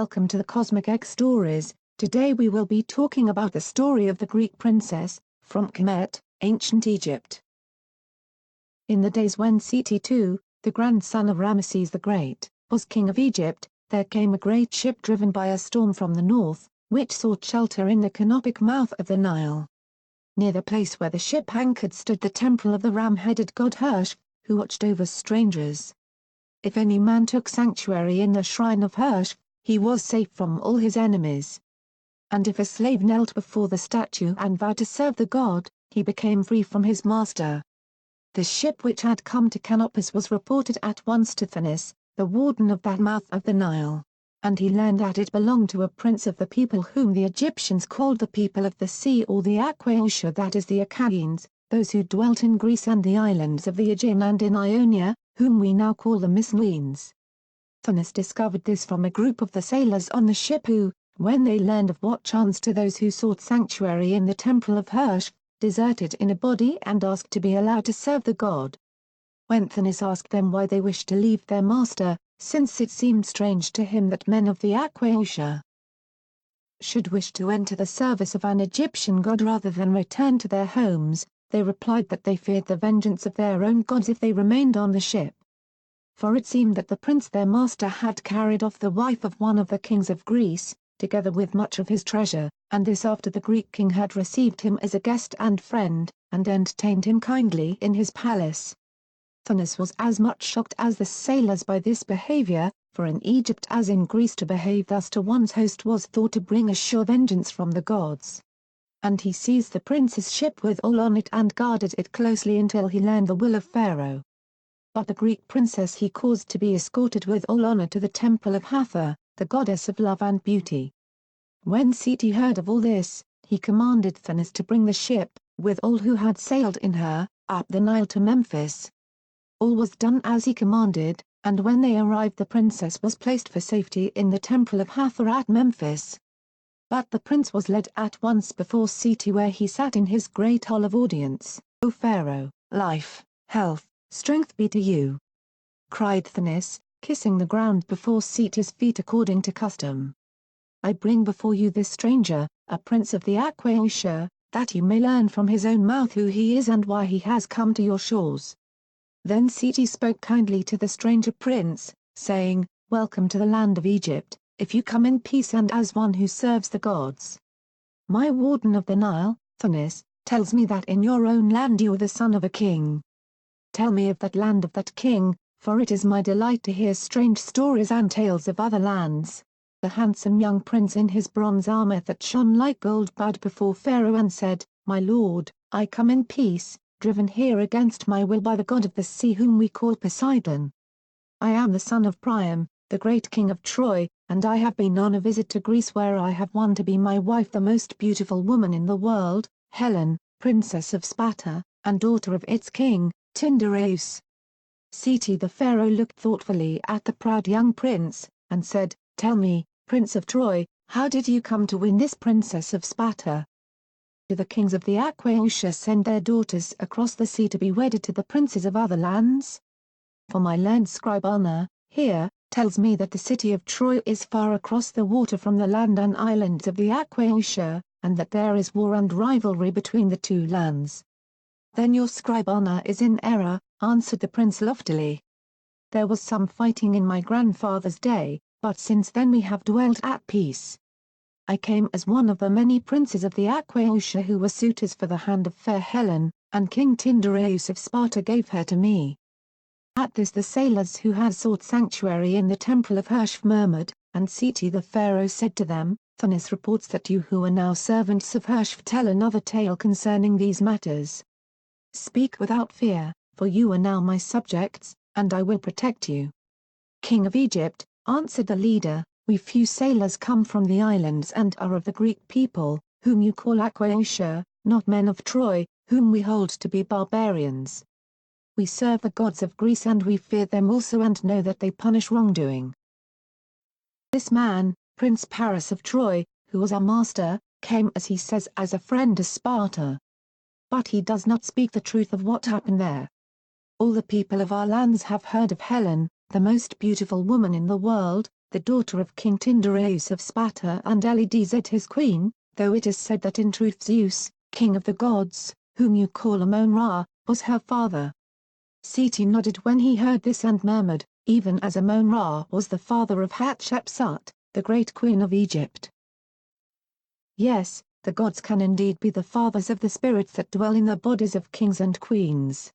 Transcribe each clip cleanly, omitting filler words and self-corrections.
welcome to the Cosmic Egg Stories. Today we will be talking about the story of the Greek princess, from Kemet, ancient Egypt. In the days when Seti II, the grandson of Ramesses the Great, was king of Egypt, there came a great ship driven by a storm from the north, which sought shelter in the canopic mouth of the Nile. Near the place where the ship anchored stood the temple of the ram-headed god Hersh, who watched over strangers. If any man took sanctuary in the shrine of Hersh, he was safe from all his enemies. And if a slave knelt before the statue and vowed to serve the god, he became free from his master. The ship which had come to Canopus was reported at once to Thanis, the warden of that mouth of the Nile, and he learned that it belonged to a prince of the people whom the Egyptians called the people of the sea, or the Aquaiosha, that is the Achaeans, those who dwelt in Greece and the islands of the Aegean and in Ionia, whom we now call the Mycenaeans. Thanis discovered this from a group of the sailors on the ship who, when they learned of what chanced to those who sought sanctuary in the temple of Hersh, deserted in a body and asked to be allowed to serve the god. When Thanis asked them why they wished to leave their master, since it seemed strange to him that men of the Aquaiosha should wish to enter the service of an Egyptian god rather than return to their homes, they replied that they feared the vengeance of their own gods if they remained on the ship. For it seemed that the prince their master had carried off the wife of one of the kings of Greece, together with much of his treasure, and this after the Greek king had received him as a guest and friend, and entertained him kindly in his palace. Thanis was as much shocked as the sailors by this behavior, for in Egypt as in Greece to behave thus to one's host was thought to bring a sure vengeance from the gods. And he seized the prince's ship with all on it and guarded it closely until he learned the will of Pharaoh. But the Greek princess he caused to be escorted with all honor to the temple of Hathor, the goddess of love and beauty. When Seti heard of all this, he commanded Thanis to bring the ship, with all who had sailed in her, up the Nile to Memphis. All was done as he commanded, and when they arrived the princess was placed for safety in the temple of Hathor at Memphis. But the prince was led at once before Seti, where he sat in his great hall of audience. "O Pharaoh, life, health, strength be to you!" cried Thanis, kissing the ground before Seti's feet according to custom. "I bring before you this stranger, a prince of the Aquaiosha, that you may learn from his own mouth who he is and why he has come to your shores." Then Seti spoke kindly to the stranger prince, saying, "Welcome to the land of Egypt, if you come in peace and as one who serves the gods. My warden of the Nile, Thanis, tells me that in your own land you are the son of a king. Tell me of that land of that king, for it is my delight to hear strange stories and tales of other lands." The handsome young prince in his bronze armor that shone like gold bowed before Pharaoh and said, "My lord, I come in peace, driven here against my will by the god of the sea whom we call Poseidon. I am the son of Priam, the great king of Troy, and I have been on a visit to Greece where I have won to be my wife the most beautiful woman in the world, Helen, princess of Sparta, and daughter of its king, Tyndareus." Seti the pharaoh looked thoughtfully at the proud young prince, and said, "Tell me, Prince of Troy, how did you come to win this princess of Sparta? Do the kings of the Aquaiosha send their daughters across the sea to be wedded to the princes of other lands? For my learned scribe Anna, here, tells me that the city of Troy is far across the water from the land and islands of the Aquaiosha, and that there is war and rivalry between the two lands." "Then your scribe Anna is in error," answered the prince loftily. "There was some fighting in my grandfather's day, but since then we have dwelt at peace. I came as one of the many princes of the Aquaiosha who were suitors for the hand of fair Helen, and King Tyndareus of Sparta gave her to me." At this the sailors who had sought sanctuary in the temple of Hersh murmured, and Seti the pharaoh said to them, "Thanis reports that you who are now servants of Hersh tell another tale concerning these matters. Speak without fear, for you are now my subjects, and I will protect you." "King of Egypt," answered the leader, "we few sailors come from the islands and are of the Greek people, whom you call Aquaiosha, not men of Troy, whom we hold to be barbarians. We serve the gods of Greece and we fear them also and know that they punish wrongdoing. This man, Prince Paris of Troy, who was our master, came as he says as a friend to Sparta. But he does not speak the truth of what happened there. All the people of our lands have heard of Helen, the most beautiful woman in the world, the daughter of King Tyndareus of Sparta and Ledzet his queen, though it is said that in truth Zeus, king of the gods, whom you call Amon-Ra, was her father. Seti nodded when he heard this and murmured, even as Amon-Ra was the father of Hatshepsut, the great queen of Egypt. Yes, the gods can indeed be the fathers of the spirits that dwell in the bodies of kings and queens.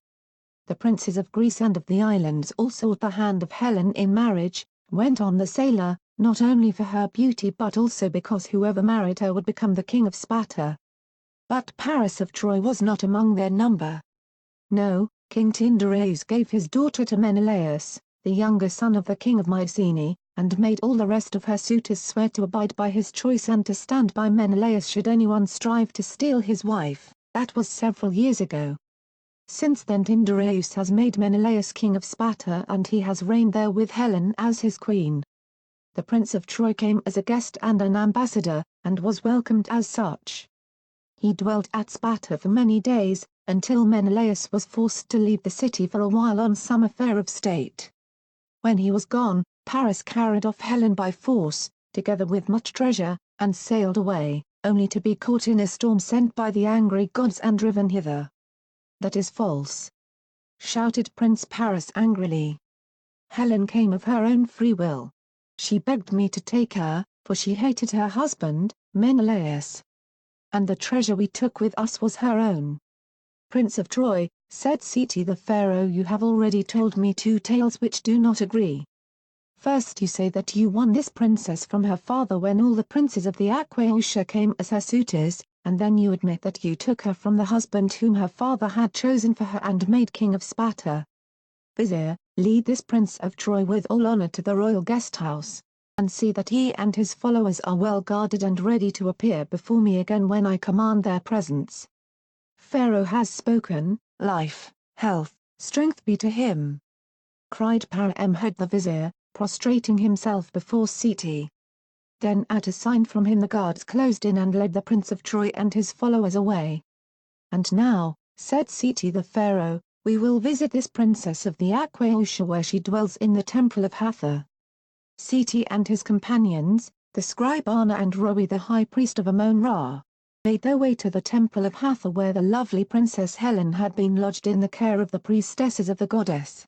The princes of Greece and of the islands all sought the hand of Helen in marriage, went on the sailor, not only for her beauty but also because whoever married her would become the king of Sparta. But Paris of Troy was not among their number. No, King Tyndareus gave his daughter to Menelaus, the younger son of the king of Mycenae, and made all the rest of her suitors swear to abide by his choice and to stand by Menelaus should anyone strive to steal his wife. That was several years ago. Since then Tyndareus has made Menelaus king of Sparta and he has reigned there with Helen as his queen. The Prince of Troy came as a guest and an ambassador, and was welcomed as such. He dwelt at Sparta for many days, until Menelaus was forced to leave the city for a while on some affair of state. When he was gone, Paris carried off Helen by force, together with much treasure, and sailed away, only to be caught in a storm sent by the angry gods and driven hither. "That is false!" shouted Prince Paris angrily. "Helen came of her own free will. She begged me to take her, for she hated her husband, Menelaus. And the treasure we took with us was her own." "Prince of Troy," said Seti the pharaoh, "you have already told me two tales which do not agree. First you say that you won this princess from her father when all the princes of the Aquaiusha came as her suitors, and then you admit that you took her from the husband whom her father had chosen for her and made king of Sparta. Vizier, lead this Prince of Troy with all honor to the royal guest house, and see that he and his followers are well guarded and ready to appear before me again when I command their presence." "Pharaoh has spoken, life, health, strength be to him!" cried Para-Emhed the vizier, prostrating himself before Seti. Then at a sign from him the guards closed in and led the Prince of Troy and his followers away. "And now," said Seti the pharaoh, "we will visit this princess of the Aquaiusha where she dwells in the temple of Hathor." Seti and his companions, the scribe Ana and Roi the high priest of Amon-Ra, made their way to the temple of Hathor where the lovely Princess Helen had been lodged in the care of the priestesses of the goddess.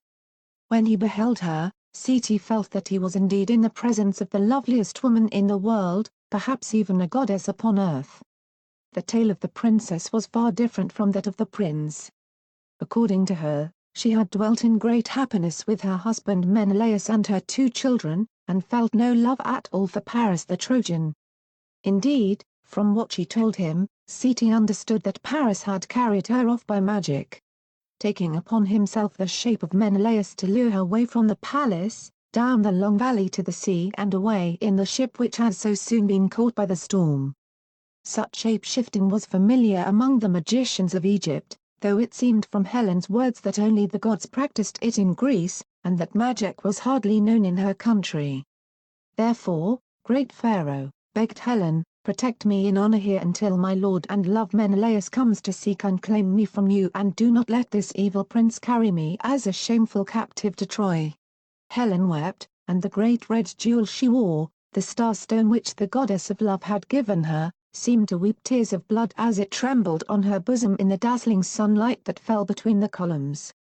When he beheld her, Seti felt that he was indeed in the presence of the loveliest woman in the world, perhaps even a goddess upon earth. The tale of the princess was far different from that of the prince. According to her, she had dwelt in great happiness with her husband Menelaus and her two children, and felt no love at all for Paris the Trojan. Indeed, from what she told him, Seti understood that Paris had carried her off by magic, taking upon himself the shape of Menelaus to lure her away from the palace, down the long valley to the sea and away in the ship which had so soon been caught by the storm. Such shape-shifting was familiar among the magicians of Egypt, though it seemed from Helen's words that only the gods practiced it in Greece, and that magic was hardly known in her country. "Therefore, great Pharaoh," begged Helen, "protect me in honor here until my lord and love Menelaus comes to seek and claim me from you, and do not let this evil prince carry me as a shameful captive to Troy." Helen wept, and the great red jewel she wore, the star-stone which the goddess of love had given her, seemed to weep tears of blood as it trembled on her bosom in the dazzling sunlight that fell between the columns.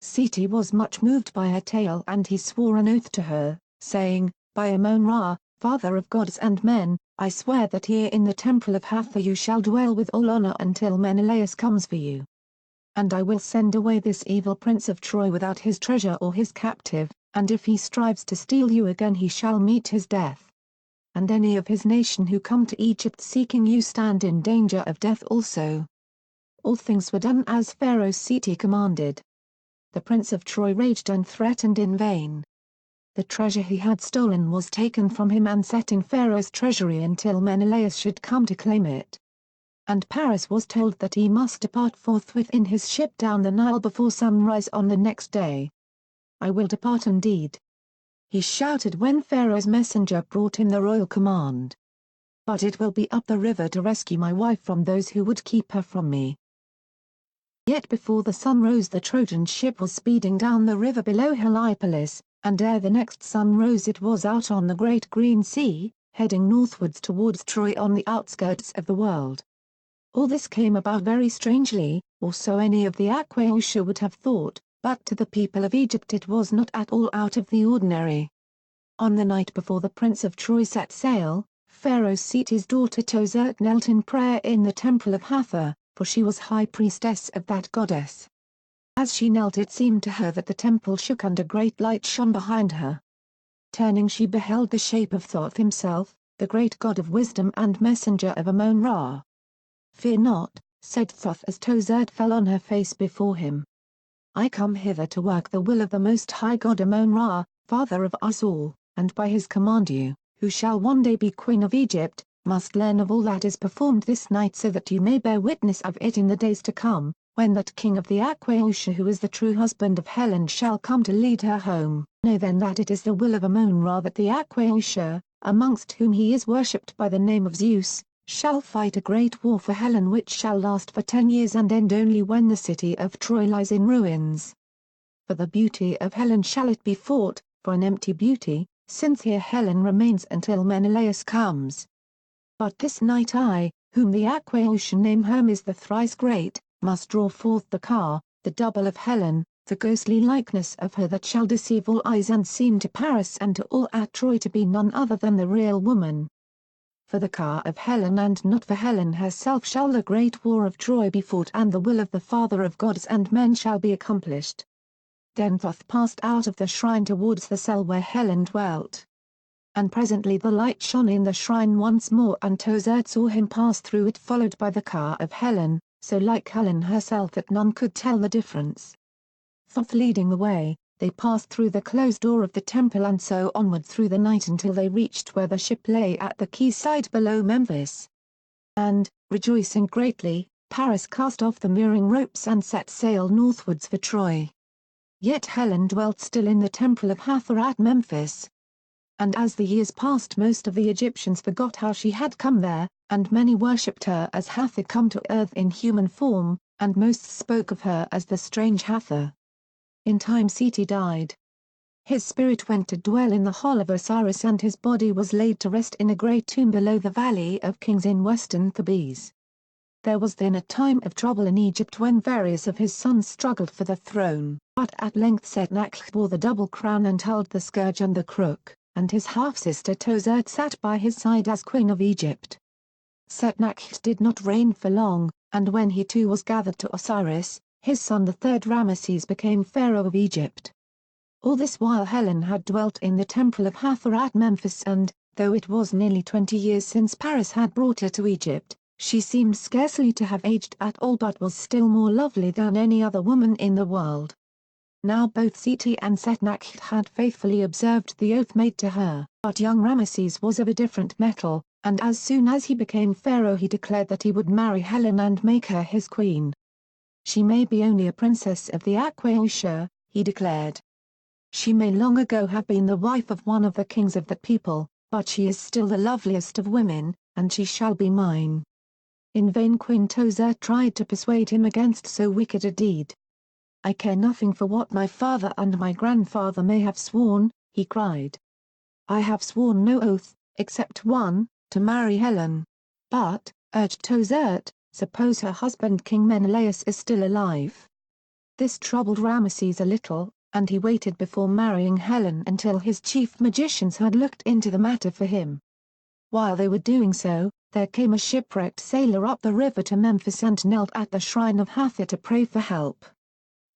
Seti was much moved by her tale and he swore an oath to her, saying, "By Amon-Ra, father of gods and men, I swear that here in the temple of Hathor you shall dwell with all honor until Menelaus comes for you. And I will send away this evil prince of Troy without his treasure or his captive, and if he strives to steal you again he shall meet his death. And any of his nation who come to Egypt seeking you stand in danger of death also." All things were done as Pharaoh Seti commanded. The Prince of Troy raged and threatened in vain. The treasure he had stolen was taken from him and set in Pharaoh's treasury until Menelaus should come to claim it. And Paris was told that he must depart forthwith in his ship down the Nile before sunrise on the next day. "I will depart indeed," he shouted when Pharaoh's messenger brought him the royal command. "But it will be up the river to rescue my wife from those who would keep her from me." Yet before the sun rose the Trojan ship was speeding down the river below Heliopolis, and ere the next sun rose it was out on the great green sea, heading northwards towards Troy on the outskirts of the world. All this came about very strangely, or so any of the Aquaiusha would have thought, but to the people of Egypt it was not at all out of the ordinary. On the night before the prince of Troy set sail, Pharaoh Seti's daughter Tozert knelt in prayer in the temple of Hathor, for she was high priestess of that goddess. As she knelt it seemed to her that the temple shook and a great light shone behind her. Turning she beheld the shape of Thoth himself, the great god of wisdom and messenger of Amun-Ra. "Fear not," said Thoth as Tozert fell on her face before him. "I come hither to work the will of the Most High God Amun-Ra, father of us all, and by his command you, who shall one day be queen of Egypt, must learn of all that is performed this night so that you may bear witness of it in the days to come, when that king of the Aquaiusha who is the true husband of Helen shall come to lead her home. Know then that it is the will of Amun-Ra that the Aquaiusha, amongst whom he is worshipped by the name of Zeus, shall fight a great war for Helen which shall last for 10 years and end only when the city of Troy lies in ruins. For the beauty of Helen shall it be fought, for an empty beauty, since here Helen remains until Menelaus comes. But this night I, whom the Aquaiusha name Hermes the thrice great, must draw forth the car, the double of Helen, the ghostly likeness of her that shall deceive all eyes and seem to Paris and to all at Troy to be none other than the real woman. For the car of Helen and not for Helen herself shall the great war of Troy be fought and the will of the Father of gods and men shall be accomplished." Then Thoth passed out of the shrine towards the cell where Helen dwelt. And presently the light shone in the shrine once more and Tozert saw him pass through it followed by the car of Helen, so like Helen herself that none could tell the difference. Thoth leading the way, they passed through the closed door of the temple and so onward through the night until they reached where the ship lay at the quayside below Memphis. And, rejoicing greatly, Paris cast off the mooring ropes and set sail northwards for Troy. Yet Helen dwelt still in the temple of Hathor at Memphis. And as the years passed most of the Egyptians forgot how she had come there, and many worshipped her as Hathor come to earth in human form, and most spoke of her as the strange Hathor. In time Seti died. His spirit went to dwell in the hall of Osiris and his body was laid to rest in a great tomb below the Valley of Kings in western Thebes. There was then a time of trouble in Egypt when various of his sons struggled for the throne, but at length Setnakht wore the double crown and held the scourge and the crook, and his half-sister Tozert sat by his side as queen of Egypt. Setnakht did not reign for long, and when he too was gathered to Osiris, his son the third Ramesses became pharaoh of Egypt. All this while Helen had dwelt in the temple of Hathor at Memphis and, though it was nearly 20 years since Paris had brought her to Egypt, she seemed scarcely to have aged at all but was still more lovely than any other woman in the world. Now both Seti and Setnakht had faithfully observed the oath made to her, but young Ramesses was of a different metal, and as soon as he became pharaoh he declared that he would marry Helen and make her his queen. "She may be only a princess of the Aquaiusha," he declared. "She may long ago have been the wife of one of the kings of that people, but she is still the loveliest of women, and she shall be mine." In vain Queen Tozert tried to persuade him against so wicked a deed. "I care nothing for what my father and my grandfather may have sworn," he cried. "I have sworn no oath, except one, to marry Helen. But," urged Tozert, "suppose her husband King Menelaus is still alive." This troubled Ramesses a little, and he waited before marrying Helen until his chief magicians had looked into the matter for him. While they were doing so, there came a shipwrecked sailor up the river to Memphis and knelt at the shrine of Hathor to pray for help.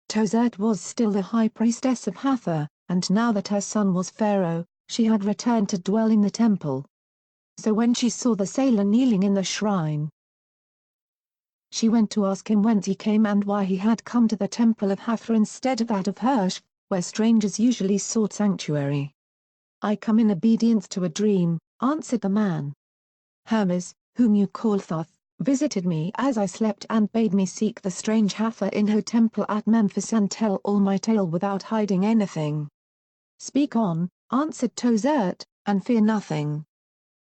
Tozert was still the high priestess of Hathor, and now that her son was pharaoh, she had returned to dwell in the temple. So when she saw the sailor kneeling in the shrine, she went to ask him whence he came and why he had come to the temple of Hathor instead of that of Hersh, where strangers usually sought sanctuary. "I come in obedience to a dream," answered the man. "Hermes, whom you call Thoth, visited me as I slept and bade me seek the strange Hathor in her temple at Memphis and tell all my tale without hiding anything." "Speak on," answered Tozert, "and fear nothing.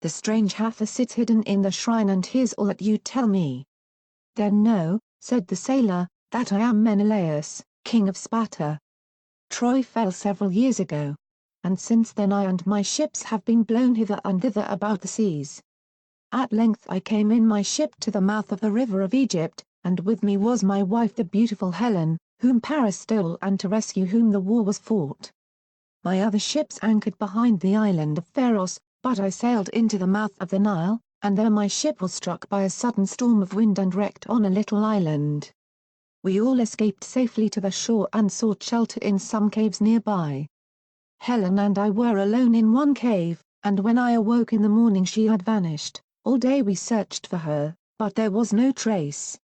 The strange Hathor sits hidden in the shrine and hears all that you tell me." "Then know," said the sailor, "that I am Menelaus, king of Sparta. Troy fell several years ago, and since then I and my ships have been blown hither and thither about the seas. At length I came in my ship to the mouth of the river of Egypt, and with me was my wife the beautiful Helen, whom Paris stole and to rescue whom the war was fought. My other ships anchored behind the island of Pharos, but I sailed into the mouth of the Nile, and there my ship was struck by a sudden storm of wind and wrecked on a little island. We all escaped safely to the shore and sought shelter in some caves nearby. Helen and I were alone in one cave, and when I awoke in the morning she had vanished. All day we searched for her, but there was no trace.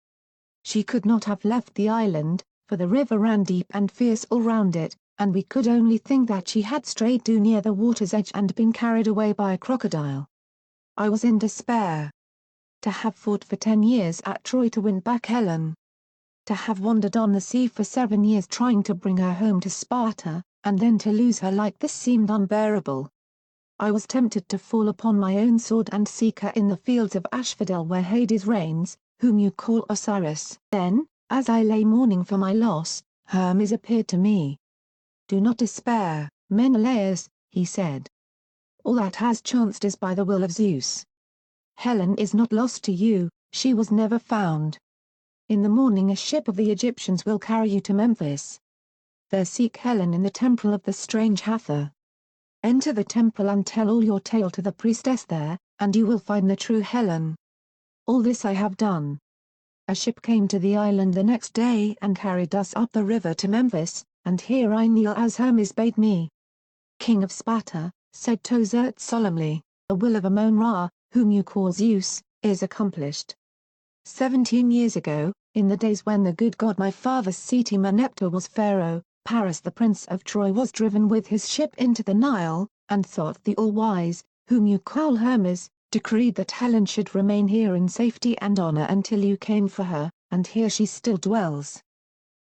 She could not have left the island, for the river ran deep and fierce all round it, and we could only think that she had strayed too near the water's edge and been carried away by a crocodile. I was in despair. To have fought for 10 years at Troy to win back Helen. To have wandered on the sea for 7 years trying to bring her home to Sparta, and then to lose her like this seemed unbearable. I was tempted to fall upon my own sword and seek her in the fields of Asphodel where Hades reigns, whom you call Osiris. Then, as I lay mourning for my loss, Hermes appeared to me. "Do not despair, Menelaus," he said. "All that has chanced is by the will of Zeus. Helen is not lost to you, she was never found. In the morning a ship of the Egyptians will carry you to Memphis. There seek Helen in the temple of the strange Hathor. Enter the temple and tell all your tale to the priestess there, and you will find the true Helen. All this I have done." A ship came to the island the next day and carried us up the river to Memphis, and here I kneel as Hermes bade me. "King of Sparta," said Tozert solemnly, "the will of Ammon-Ra, whom you call Zeus, is accomplished. 17 years ago, in the days when the good god my father Seti-Meneptah was pharaoh, Paris the prince of Troy was driven with his ship into the Nile, and Thoth the all-wise, whom you call Hermes, decreed that Helen should remain here in safety and honor until you came for her, and here she still dwells."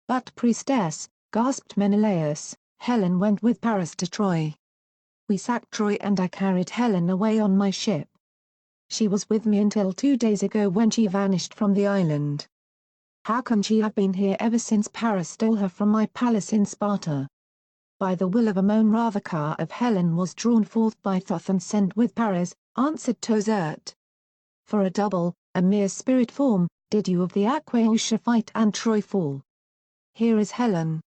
"But priestess," gasped Menelaus, "Helen went with Paris to Troy. We sacked Troy and I carried Helen away on my ship. She was with me until 2 days ago when she vanished from the island. How can she have been here ever since Paris stole her from my palace in Sparta? By the will of Ammon-Ra the car of Helen was drawn forth by Thoth and sent with Paris," answered Tozert. "For a double, a mere spirit form, did you of the Aquaiusha fight and Troy fall. Here is Helen."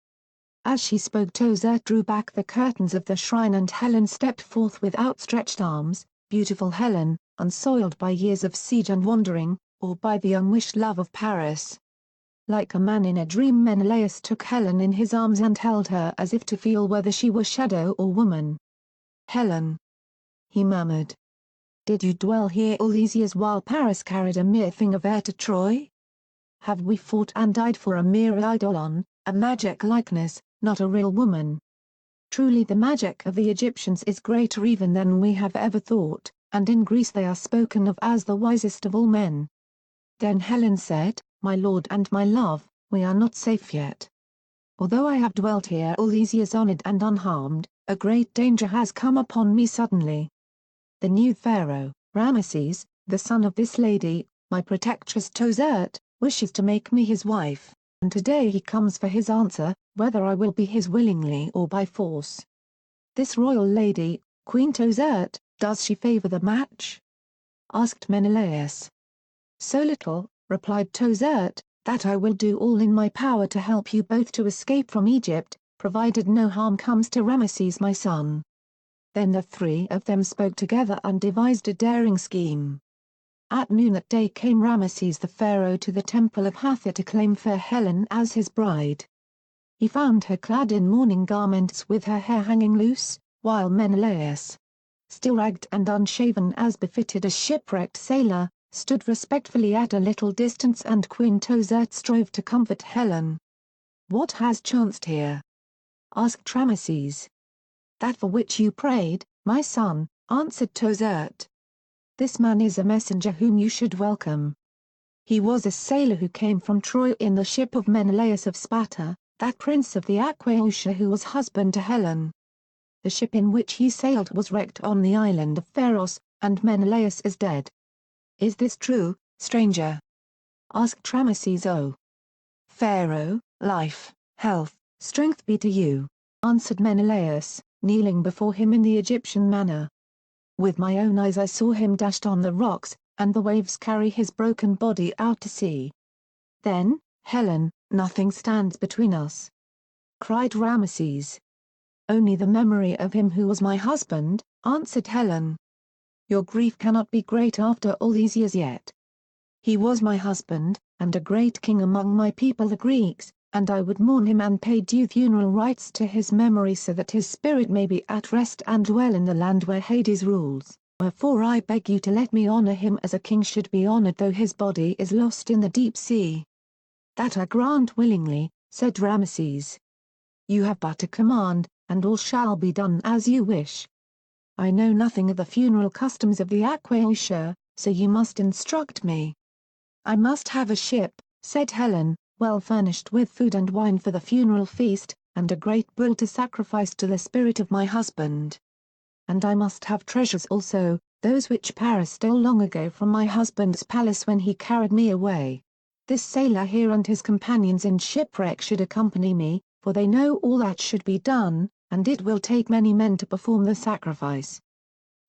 As she spoke Tozert drew back the curtains of the shrine and Helen stepped forth with outstretched arms, beautiful Helen, unsoiled by years of siege and wandering, or by the unwished love of Paris. Like a man in a dream Menelaus took Helen in his arms and held her as if to feel whether she were shadow or woman. "Helen," he murmured. "Did you dwell here all these years while Paris carried a mere thing of air to Troy? Have we fought and died for a mere eidolon, a magic likeness, not a real woman? Truly the magic of the Egyptians is greater even than we have ever thought, and in Greece they are spoken of as the wisest of all men." Then Helen said, "My lord and my love, we are not safe yet. Although I have dwelt here all these years honored and unharmed, a great danger has come upon me suddenly. The new pharaoh, Ramesses, the son of this lady, my protectress Tozert, wishes to make me his wife, and today he comes for his answer, whether I will be his willingly or by force. This royal lady, Queen Tozert, does she favor the match?" asked Menelaus. "So little," replied Tozert, "that I will do all in my power to help you both to escape from Egypt, provided no harm comes to Ramesses my son." Then the 3 of them spoke together and devised a daring scheme. At noon that day came Ramesses the pharaoh to the temple of Hathor to claim fair Helen as his bride. He found her clad in mourning garments with her hair hanging loose, while Menelaus, still ragged and unshaven as befitted a shipwrecked sailor, stood respectfully at a little distance and Queen Tozert strove to comfort Helen. "What has chanced here?" asked Ramesses. "That for which you prayed, my son," answered Tozert. "This man is a messenger whom you should welcome. He was a sailor who came from Troy in the ship of Menelaus of Sparta, that prince of the Aquaiusha who was husband to Helen. The ship in which he sailed was wrecked on the island of Pharos, and Menelaus is dead." "Is this true, stranger?" asked Ramesses. "O Pharaoh, life, health, strength be to you," answered Menelaus. kneeling before him in the Egyptian manner. With my own eyes I saw him dashed on the rocks, and the waves carry his broken body out to sea. Then, Helen, nothing stands between us," cried Ramesses. "Only the memory of him who was my husband," answered Helen. "Your grief cannot be great after all these years yet. He was my husband, and a great king among my people the Greeks, and I would mourn him and pay due funeral rites to his memory so that his spirit may be at rest and dwell in the land where Hades rules, wherefore I beg you to let me honor him as a king should be honored though his body is lost in the deep sea." "That I grant willingly," said Ramesses. "You have but a command, and all shall be done as you wish. I know nothing of the funeral customs of the Aquaiusha, so you must instruct me." "I must have a ship," said Helen, "well furnished with food and wine for the funeral feast, and a great bull to sacrifice to the spirit of my husband. And I must have treasures also, those which Paris stole long ago from my husband's palace when he carried me away. This sailor here and his companions in shipwreck should accompany me, for they know all that should be done, and it will take many men to perform the sacrifice.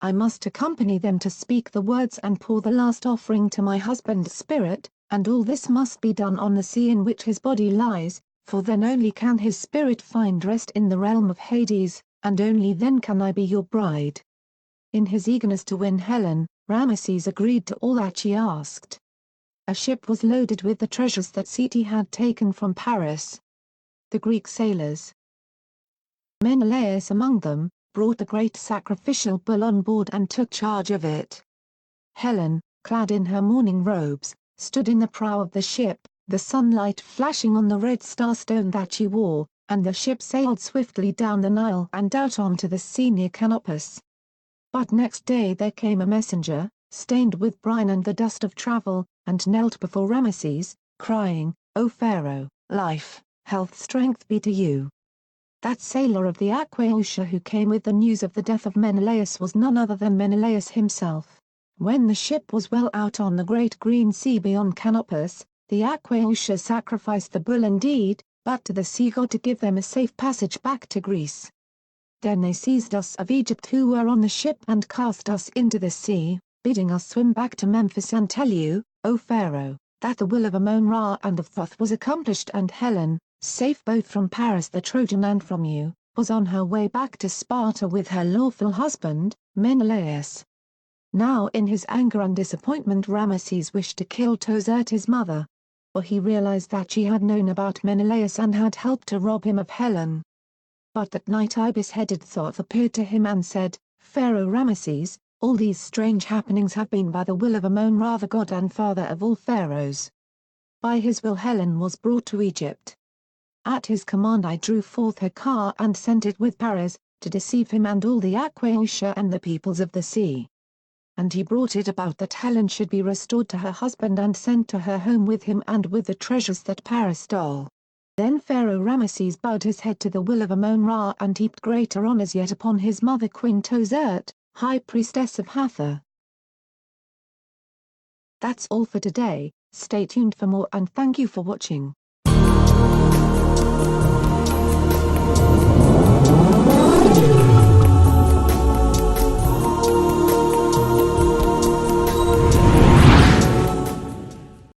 I must accompany them to speak the words and pour the last offering to my husband's spirit, and all this must be done on the sea in which his body lies, for then only can his spirit find rest in the realm of Hades, and only then can I be your bride." In his eagerness to win Helen, Ramesses agreed to all that she asked. A ship was loaded with the treasures that Seti had taken from Paris. The Greek sailors, Menelaus among them, brought the great sacrificial bull on board and took charge of it. Helen, clad in her mourning robes, stood in the prow of the ship, the sunlight flashing on the red star-stone that she wore, and the ship sailed swiftly down the Nile and out onto the sea near Canopus. But next day there came a messenger, stained with brine and the dust of travel, and knelt before Ramesses, crying, "O Pharaoh, life, health, strength be to you." That sailor of the Aquaiusha who came with the news of the death of Menelaus was none other than Menelaus himself. When the ship was well out on the great green sea beyond Canopus, the Aquaiusha sacrificed the bull indeed, but to the sea god to give them a safe passage back to Greece. Then they seized us of Egypt who were on the ship and cast us into the sea, bidding us swim back to Memphis and tell you, O Pharaoh, that the will of Ammon-Ra and of Thoth was accomplished and Helen, safe both from Paris the Trojan and from you, was on her way back to Sparta with her lawful husband, Menelaus. Now in his anger and disappointment Ramesses wished to kill Tozert his mother. For he realized that she had known about Menelaus and had helped to rob him of Helen. But that night Ibis-headed Thoth appeared to him and said, "Pharaoh Ramesses, all these strange happenings have been by the will of Ammon-Ra the god and father of all pharaohs. By his will Helen was brought to Egypt. At his command I drew forth her car and sent it with Paris, to deceive him and all the Aquaiusha and the peoples of the sea. And he brought it about that Helen should be restored to her husband and sent to her home with him and with the treasures that Paris stole." Then Pharaoh Ramesses bowed his head to the will of Ammon-Ra and heaped greater honors yet upon his mother Queen Tozert, high priestess of Hathor. That's all for today, stay tuned for more and thank you for watching.